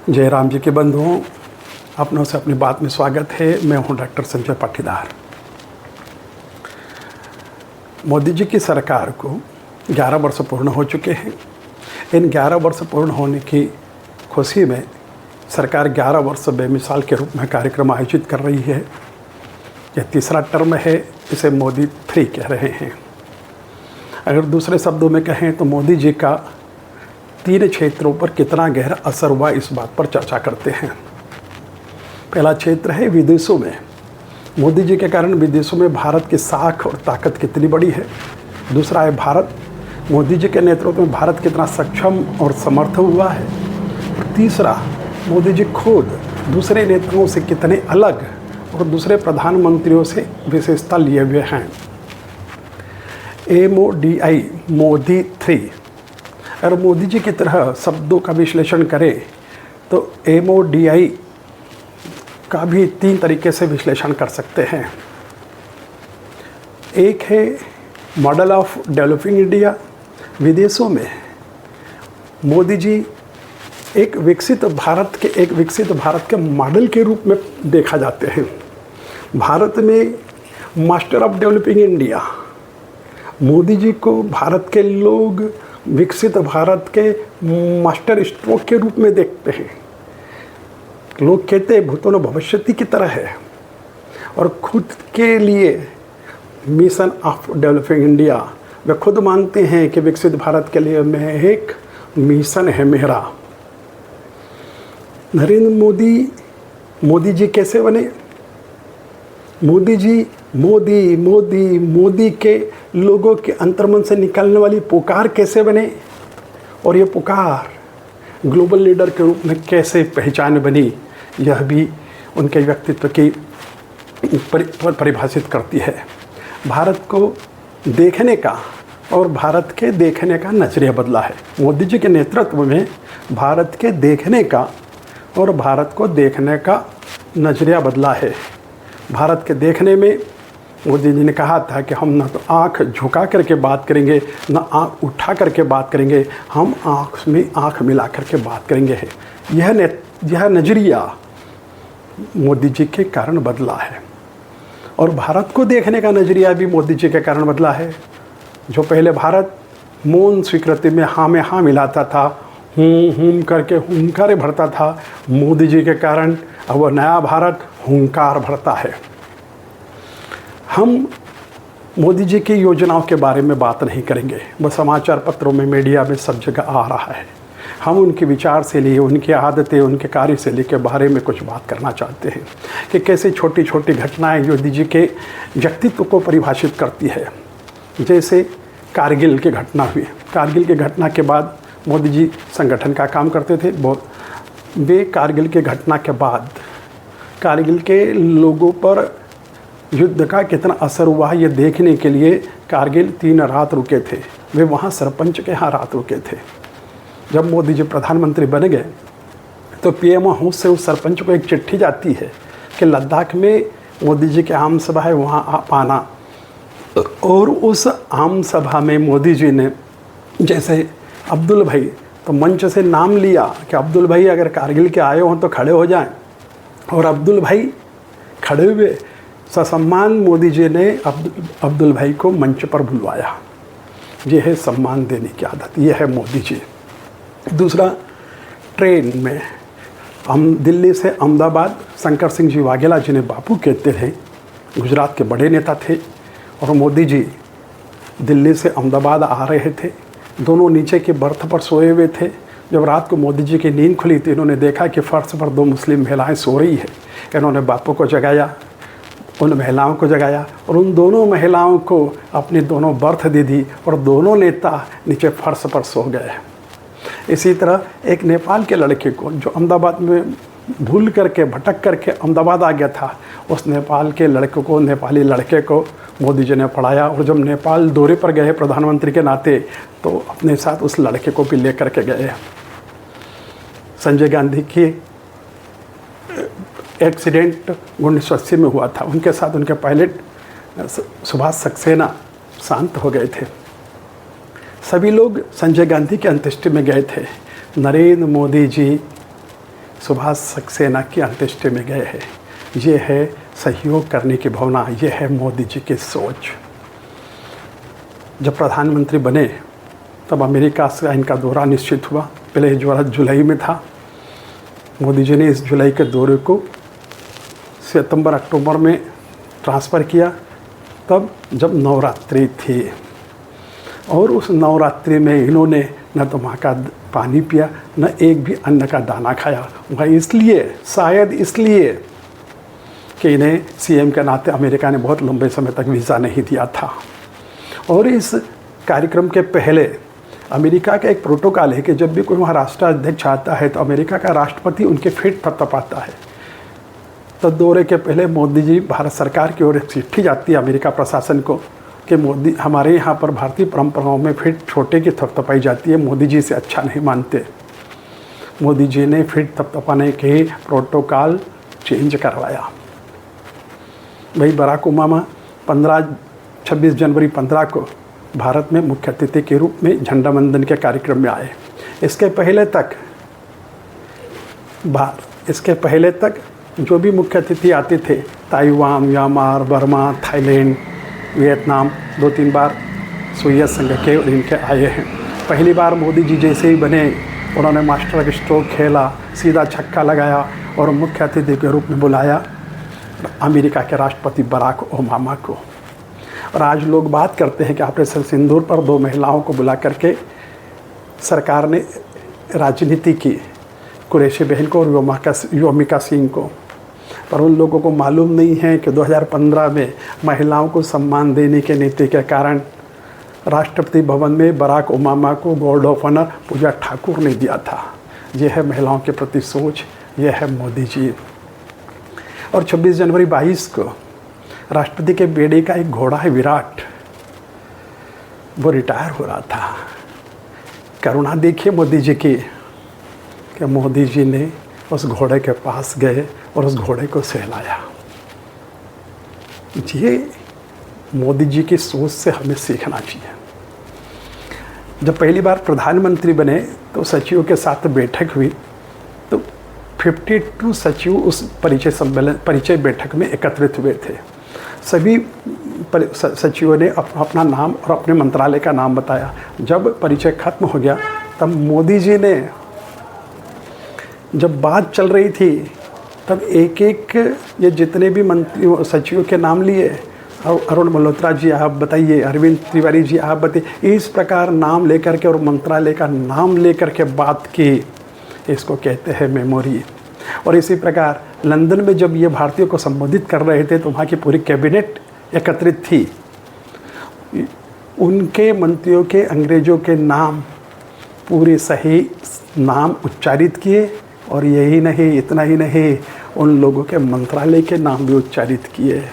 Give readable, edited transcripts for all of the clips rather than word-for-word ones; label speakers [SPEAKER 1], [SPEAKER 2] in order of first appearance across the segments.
[SPEAKER 1] जय राम जी के बंधुओं, अपनों से अपनी बात में स्वागत है। मैं हूं डॉक्टर संजय पाटीदार। मोदी जी की सरकार को 11 वर्ष पूर्ण हो चुके हैं। इन 11 वर्ष पूर्ण होने की खुशी में सरकार 11 वर्ष बेमिसाल के रूप में कार्यक्रम आयोजित कर रही है। यह तीसरा टर्म है, इसे मोदी 3 कह रहे हैं। अगर दूसरे शब्दों में कहें तो मोदी जी का 3 क्षेत्रों पर कितना गहरा असर हुआ, इस बात पर चर्चा करते हैं। पहला क्षेत्र है विदेशों में। मोदी जी के कारण विदेशों में भारत की साख और ताकत कितनी बड़ी है। दूसरा है भारत, मोदी जी के नेतृत्व में भारत कितना सक्षम और समर्थ हुआ है। और तीसरा, मोदी जी खुद दूसरे नेताओं से कितने अलग और दूसरे प्रधानमंत्रियों से विशेषता लिए हुए हैं। MODI मोदी 3। अगर मोदी जी की तरह शब्दों का विश्लेषण करें तो MODI का भी 3 तरीके से विश्लेषण कर सकते हैं। एक है मॉडल ऑफ डेवलपिंग इंडिया। विदेशों में मोदी जी एक विकसित भारत के मॉडल के रूप में देखा जाते हैं। भारत में master of developing India, Modi ji को भारत के लोग विकसित भारत के मास्टर स्ट्रोक के रूप में देखते हैं। लोग कहते हैं भूतो न भविष्यति की तरह है, और खुद के लिए मिशन ऑफ डेवलपिंग इंडिया वे खुद मानते हैं कि विकसित भारत के लिए मैं एक मिशन है मेरा। नरेंद्र मोदी जी कैसे बने? मोदी जी मोदी के लोगों के अंतर्मन से निकलने वाली पुकार कैसे बने, और ये पुकार ग्लोबल लीडर के रूप में कैसे पहचान बनी, यह भी उनके व्यक्तित्व की परिभाषित करती है। भारत को देखने का और भारत के देखने का नजरिया बदला है। मोदी जी के नेतृत्व में भारत के देखने का और भारत को देखने का नजरिया बदला है। भारत के देखने में मोदी जी ने कहा था कि हम न तो आँख झुका करके बात करेंगे, न आँख उठा करके बात करेंगे, हम आँख में आँख मिला करके बात करेंगे। यह नजरिया मोदी जी के कारण बदला है। और भारत को देखने का नजरिया भी मोदी जी के कारण बदला है। जो पहले भारत मौन स्वीकृति में हाँ मिलाता था, करके हुंकारे भरता था, मोदी जी के कारण अब वह नया भारत हुंकार भरता है। हम मोदी जी की योजनाओं के बारे में बात नहीं करेंगे, वह समाचार पत्रों में, मीडिया में सब जगह आ रहा है। हम उनके विचार से लिए, उनकी आदतें, उनके कार्यशैली के बारे में कुछ बात करना चाहते हैं कि कैसे छोटी छोटी घटनाएं मोदी जी के व्यक्तित्व को परिभाषित करती है। जैसे कारगिल की घटना हुई। कारगिल की घटना के बाद मोदी जी संगठन का काम करते थे। वे कारगिल की घटना के बाद कारगिल के लोगों पर युद्ध का कितना असर हुआ ये देखने के लिए कारगिल 3 रात रुके थे। वे वहाँ सरपंच के यहाँ रात रुके थे। जब मोदी जी प्रधानमंत्री बन गए तो PM हाउस से उस सरपंच को एक चिट्ठी जाती है कि लद्दाख में मोदी जी की आम सभा है, वहाँ आप आना। और उस आम सभा में मोदी जी ने जैसे अब्दुल भाई तो मंच से नाम लिया कि अब्दुल भाई अगर कारगिल के आए हों तो खड़े हो जाएं, और अब्दुल भाई खड़े हुए। ससम्मान मोदी जी ने अब्दुल भाई को मंच पर बुलवाया। यह है सम्मान देने की आदत, यह है मोदी जी। दूसरा, ट्रेन में हम दिल्ली से अहमदाबाद, शंकर सिंह जी वाघेला जिन्हें बापू कहते थे, गुजरात के बड़े नेता थे, और मोदी जी दिल्ली से अहमदाबाद आ रहे थे। दोनों नीचे के बर्थ पर सोए हुए थे। जब रात को मोदी जी की नींद खुली तो इन्होंने देखा कि फर्श पर 2 मुस्लिम महिलाएं सो रही है। इन्होंने बापू को जगाया, उन महिलाओं को जगाया, और उन दोनों महिलाओं को अपनी दोनों बर्थ दे दी, और दोनों नेता नीचे फर्श पर सो गए। इसी तरह एक नेपाल के लड़के को, जो अहमदाबाद में भूल करके भटक करके अहमदाबाद आ गया था, उस नेपाली लड़के को मोदी जी ने पढ़ाया। और जब नेपाल दौरे पर गए प्रधानमंत्री के नाते तो अपने साथ उस लड़के को भी लेकर के गए। संजय गांधी की एक्सीडेंट 1980 में हुआ था, उनके साथ उनके पायलट सुभाष सक्सेना शांत हो गए थे। सभी लोग संजय गांधी के अंत्येष्टि में गए थे। नरेंद्र मोदी जी सुभाष सक्सेना की अंत्येष्टि में गए हैं। ये है सहयोग करने की भावना, ये है मोदी जी की सोच। जब प्रधानमंत्री बने तब अमेरिका से इनका दौरा निश्चित हुआ। पहले जो जुलाई में था, मोदी जी ने इस जुलाई के दौरे को सितंबर अक्टूबर में ट्रांसफ़र किया, तब जब नवरात्रि थी। और उस नवरात्रि में इन्होंने न तो वहाँ का पानी पिया, न एक भी अन्न का दाना खाया। वह इसलिए, शायद इसलिए कि इन्हें सीएम के नाते अमेरिका ने बहुत लंबे समय तक वीज़ा नहीं दिया था। और इस कार्यक्रम के पहले अमेरिका का एक प्रोटोकॉल है कि जब भी कोई वहाँ राष्ट्राध्यक्ष आता है तो अमेरिका का राष्ट्रपति उनके फीट थपथपाता है। तो दौरे के पहले मोदी जी, भारत सरकार की ओर एक चिट्ठी जाती है अमेरिका प्रशासन को कि मोदी, हमारे यहाँ पर भारतीय परंपराओं में फीट छोटे की थपथपाई जाती है, मोदी जी से अच्छा नहीं मानते। मोदी जी ने फीट थपथपाने के प्रोटोकॉल चेंज करवाया। भाई बराक ओबामा 26 जनवरी 15 को भारत में मुख्य अतिथि के रूप में झंडा वंदन के कार्यक्रम में आए। इसके पहले तक जो भी मुख्य अतिथि आते थे, Taiwan, Myanmar, Burma, Thailand, Vietnam, 2-3 बार सोवियत संघ के और इनके आए हैं। पहली बार मोदी जी जैसे ही बने, उन्होंने मास्टर स्ट्रोक खेला, सीधा छक्का लगाया और मुख्य अतिथि के रूप में बुलाया अमेरिका के राष्ट्रपति बराक ओबामा को। और आज लोग बात करते हैं कि ऑपरेशन सिंदूर पर 2 महिलाओं को बुला करके सरकार ने राजनीति की, कुरैशी बहन को और योमिका सिंह को। पर उन लोगों को मालूम नहीं है कि 2015 में महिलाओं को सम्मान देने के नीति के कारण राष्ट्रपति भवन में बराक ओबामा को गॉर्ड ऑफ ऑनर पूजा ठाकुर ने दिया था। यह है महिलाओं के प्रति सोच, यह है मोदी जी। और 26 जनवरी 22 को राष्ट्रपति के बेटे का एक घोड़ा है विराट, वो रिटायर हो रहा था। करुणा देखिए मोदी जी की, कि मोदी जी ने उस घोड़े के पास गए और उस घोड़े को सहलाया। ये मोदी जी की सोच से हमें सीखना चाहिए। जब पहली बार प्रधानमंत्री बने तो सचिवों के साथ बैठक हुई, तो 52 सचिव उस परिचय बैठक में एकत्रित हुए थे। सभी सचिवों ने अपना नाम और अपने मंत्रालय का नाम बताया। जब परिचय खत्म हो गया तब मोदी जी ने, जब बात चल रही थी, तब एक एक ये जितने भी मंत्री सचिवों के नाम लिए, अरुण मल्होत्रा जी आप बताइए, अरविंद तिवारी जी आप बताइए, इस प्रकार नाम लेकर के और मंत्रालय का नाम लेकर के बात की। इसको कहते हैं मेमोरी। और इसी प्रकार लंदन में जब ये भारतीयों को संबोधित कर रहे थे तो वहाँ की पूरी कैबिनेट एकत्रित थी। उनके मंत्रियों के अंग्रेज़ों के नाम पूरे सही नाम उच्चारित किए, और यही नहीं, इतना ही नहीं, उन लोगों के मंत्रालय के नाम भी उच्चारित किए।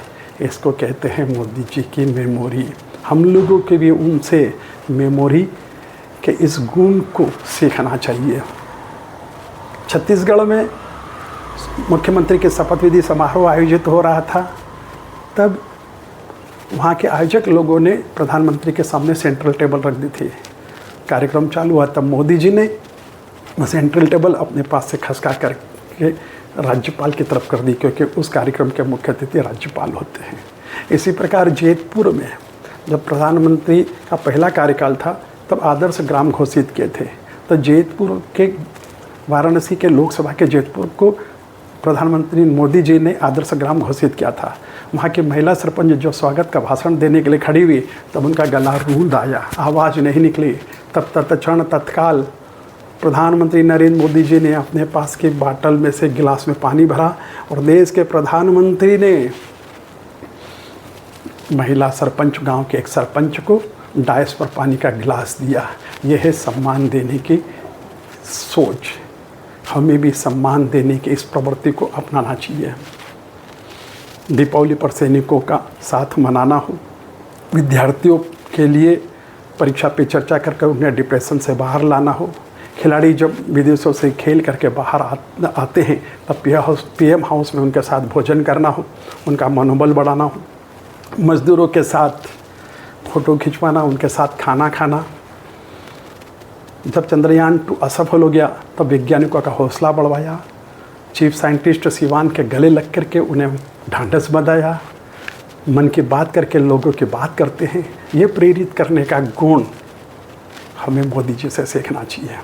[SPEAKER 1] इसको कहते हैं मोदी जी की मेमोरी। हम लोगों के भी उनसे मेमोरी के इस गुण को सीखना चाहिए। छत्तीसगढ़ में मुख्यमंत्री के शपथ विधि समारोह आयोजित हो रहा था, तब वहाँ के आयोजक लोगों ने प्रधानमंत्री के सामने सेंट्रल टेबल रख दी थी। कार्यक्रम चालू हुआ तब मोदी जी ने सेंट्रल टेबल अपने पास से खसका करके राज्यपाल की तरफ कर दी, क्योंकि उस कार्यक्रम के मुख्य अतिथि राज्यपाल होते हैं। इसी प्रकार जैतपुर में जब प्रधानमंत्री का पहला कार्यकाल था तब आदर्श ग्राम घोषित किए थे। तो जैतपुर के, वाराणसी के लोकसभा के जैतपुर को प्रधानमंत्री मोदी जी ने आदर्श ग्राम घोषित किया था। वहाँ की महिला सरपंच जो स्वागत का भाषण देने के लिए खड़ी हुई, तब उनका गला रूंध आया, आवाज़ नहीं निकली। तब तत्क्षण तत्काल प्रधानमंत्री नरेंद्र मोदी जी ने अपने पास के बाटल में से गिलास में पानी भरा और देश के प्रधानमंत्री ने महिला सरपंच, गांव के एक सरपंच को डायस पर पानी का गिलास दिया। यह है सम्मान देने की सोच। हमें भी सम्मान देने की इस प्रवृत्ति को अपनाना चाहिए। दीपावली पर सैनिकों का साथ मनाना हो, विद्यार्थियों के लिए परीक्षा पे चर्चा करके उन्हें डिप्रेशन से बाहर लाना हो, खिलाड़ी जब विदेशों से खेल करके बाहर आते हैं तब पीएम हाउस में उनके साथ भोजन करना हो, उनका मनोबल बढ़ाना हो, मज़दूरों के साथ फ़ोटो खिंचवाना, उनके साथ खाना खाना। जब चंद्रयान 2 असफल हो गया तब वैज्ञानिकों का हौसला बढ़वाया चीफ साइंटिस्ट सिवान के गले लग करके उन्हें ढांढस बंधाया, मन की बात करके लोगों की बात करते हैं। ये प्रेरित करने का गुण हमें मोदी जी से सीखना चाहिए।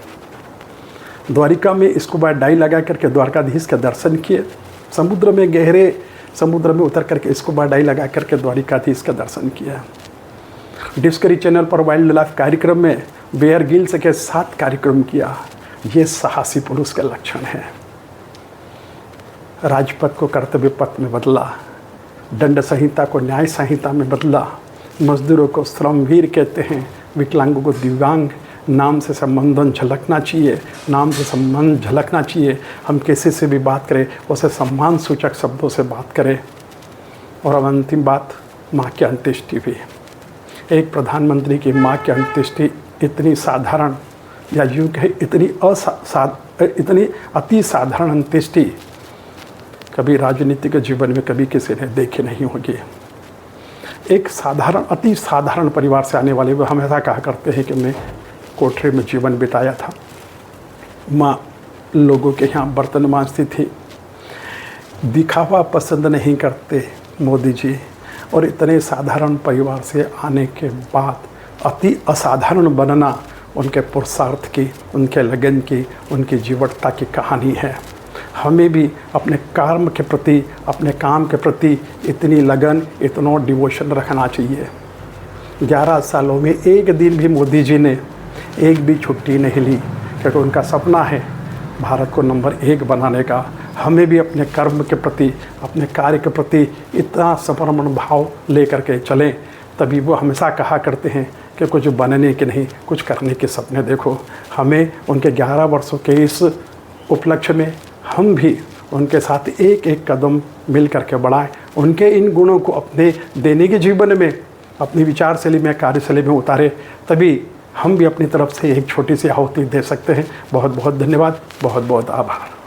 [SPEAKER 1] द्वारिका में स्कूबा डाई लगा करके द्वारकाधीश के दर्शन किए, समुद्र में गहरे समुद्र में उतर करके स्कूबा डाई लगा करके द्वारिकाधीश का दर्शन किया। डिस्कवरी चैनल पर वाइल्ड लाइफ कार्यक्रम में बेयर गिल्स के साथ कार्यक्रम किया। ये साहसी पुरुष का लक्षण है। राजपथ को कर्तव्य पथ में बदला, दंड संहिता को न्याय संहिता में बदला, मजदूरों को श्रमवीर कहते हैं, विकलांगों को दिव्यांग, नाम से संबंधन झलकना चाहिए, नाम से संबंध झलकना चाहिए। हम किसी से भी बात करें उसे सम्मान सूचक शब्दों से बात करें। और अब अंतिम बात, माँ की अंत्येष्टि भी। एक प्रधानमंत्री की माँ की अंत्येष्टि इतनी साधारण, या यूँ कहे इतनी अति साधारण अंत्येष्टि कभी राजनीतिक जीवन में कभी किसी ने देखी नहीं होगी। एक साधारण, अति साधारण परिवार से आने वाले वो हमेशा कहा करते हैं कि मैं कोठरी में जीवन बिताया था। माँ लोगों के यहाँ बर्तन मांजती थी। दिखावा पसंद नहीं करते मोदी जी, और इतने साधारण परिवार से आने के बाद अति असाधारण बनना उनके पुरुषार्थ की, उनके लगन की, उनकी जीवटता की कहानी है। हमें भी अपने कर्म के प्रति, अपने काम के प्रति इतनी लगन, इतना डिवोशन रखना चाहिए। 11 सालों में एक दिन भी मोदी जी ने एक भी छुट्टी नहीं ली, क्योंकि उनका सपना है भारत को नंबर 1 बनाने का। हमें भी अपने कर्म के प्रति, अपने कार्य के प्रति इतना समर्पण भाव लेकर के चलें, तभी वो हमेशा कहा करते हैं कि कुछ बनने के नहीं, कुछ करने के सपने देखो। हमें उनके 11 वर्षों के इस उपलक्ष्य में हम भी उनके साथ एक एक कदम मिल करके बढ़ाएं। उनके इन गुणों को अपने दैनिक जीवन में, अपनी विचारशैली में, कार्यशैली में उतारें, तभी हम भी अपनी तरफ से एक छोटी सी आहुति दे सकते हैं। बहुत बहुत धन्यवाद, बहुत बहुत आभार।